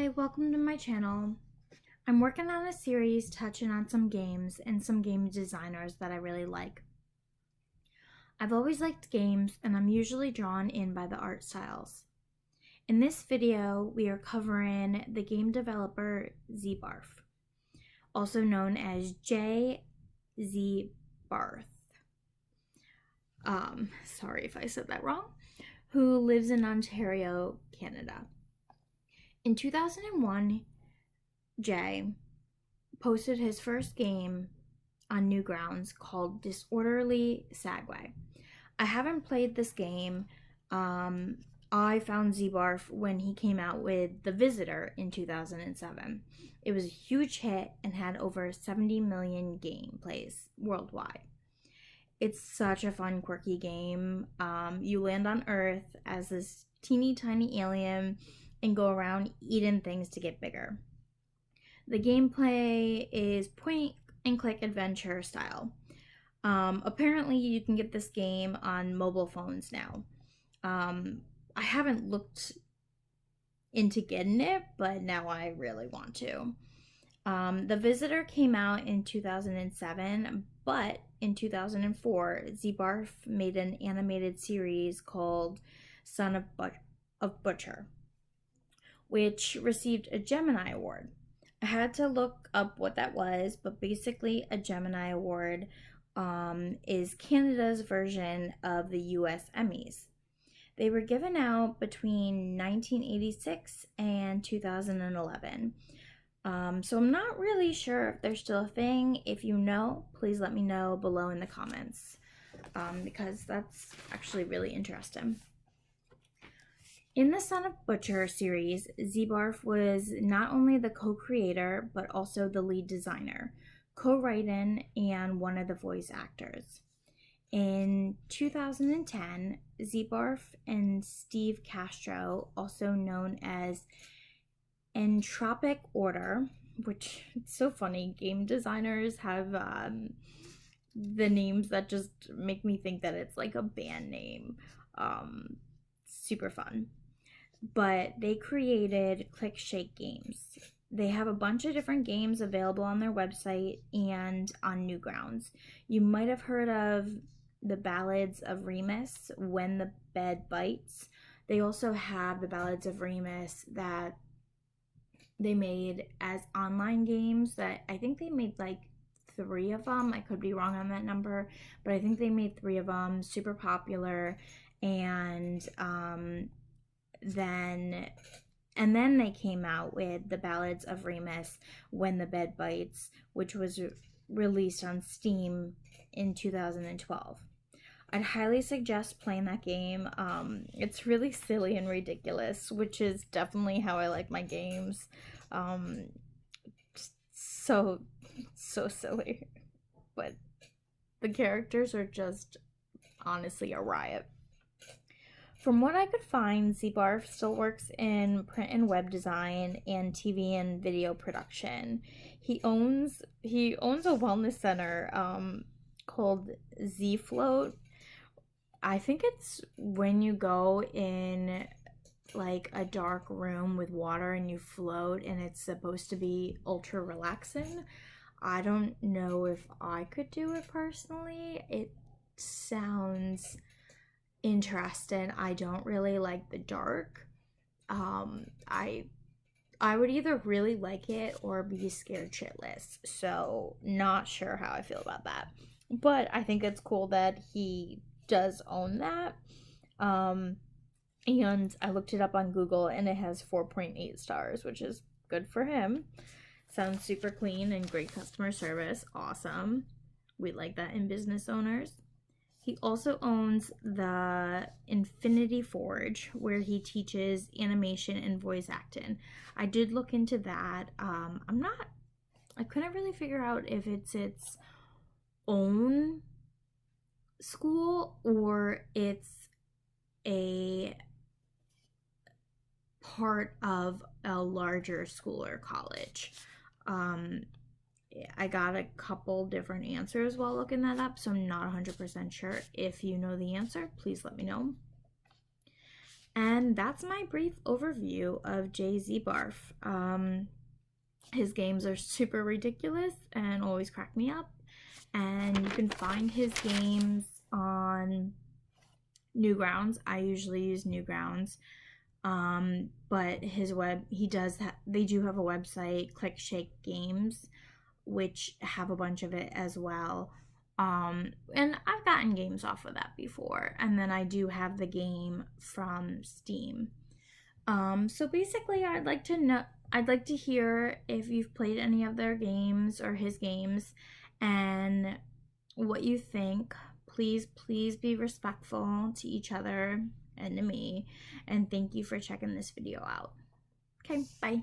Hi, welcome to my channel. I'm working on a series touching on some games and some game designers that I really like. I've always liked games and I'm usually drawn in by the art styles. In this video, we are covering the game developer Zeebarf, also known as Zeebarf. Sorry if I said that wrong, who lives in Ontario, Canada. In 2001, Jay posted his first game on Newgrounds called Disorderly Sagway. I haven't played this game. I found Zeebarf when he came out with The Visitor in 2007. It was a huge hit and had over 70 million gameplays worldwide. It's such a fun, quirky game. You land on Earth as this teeny tiny alien and go around eating things to get bigger. The gameplay is point and click adventure style. Apparently you can get this game on mobile phones now. I haven't looked into getting it, but now I really want to. The Visitor came out in 2007, but in 2004, Zeebarf made an animated series called Son of Butcher, which received a Gemini Award. I had to look up what that was, but basically a Gemini Award is Canada's version of the US Emmys. They were given out between 1986 and 2011. So I'm not really sure if they're still a thing. If you know, please let me know below in the comments, because that's actually really interesting. In the Son of Butcher series, Zeebarf was not only the co-creator, but also the lead designer, co-writing, and one of the voice actors. In 2010, Zeebarf and Steve Castro, also known as Entropic Order, which it's so funny, game designers have the names that just make me think that it's like a band name. Super fun. But they created Click Shake Games. They have a bunch of different games available on their website and on Newgrounds. You might have heard of the Ballads of Remus, When the Bed Bites. They also have the Ballads of Remus that they made as online games that I think they made like 3 of them. I could be wrong on that number, but I think they made 3 of them, super popular. And then they came out with the Ballads of Remus, When the Bed Bites, which was released on Steam in 2012. I'd highly suggest playing that game. It's really silly and ridiculous, which is definitely how I like my games. So silly, but the characters are just honestly a riot. From what I could find, Zeebarf still works in print and web design and TV and video production. He owns a wellness center called Z Float. I think it's when you go in like a dark room with water and you float and it's supposed to be ultra relaxing. I don't know if I could do it personally. It sounds interesting. I don't really like the dark. I would either really like it or be scared shitless. So not sure how I feel about that. But I think it's cool that he does own that. And I looked it up on Google and it has 4.8 stars, which is good for him. Sounds super clean and great customer service. Awesome. We like that in business owners. He also owns the Infinity Forge, where he teaches animation and voice acting. I did look into that. I couldn't really figure out if it's its own school or it's a part of a larger school or college. I got a couple different answers while looking that up, so I'm not 100% sure. If you know the answer, please let me know. And that's my brief overview of Zeebarf. His games are super ridiculous and always crack me up. And you can find his games on Newgrounds. I usually use Newgrounds. But they do have a website, Click Shake Games, which have a bunch of it as well. And I've gotten games off of that before. And then I do have the game from Steam. So basically I'd like to hear if you've played any of their games or his games and what you think. Please be respectful to each other and to me. And thank you for checking this video out. Okay, bye.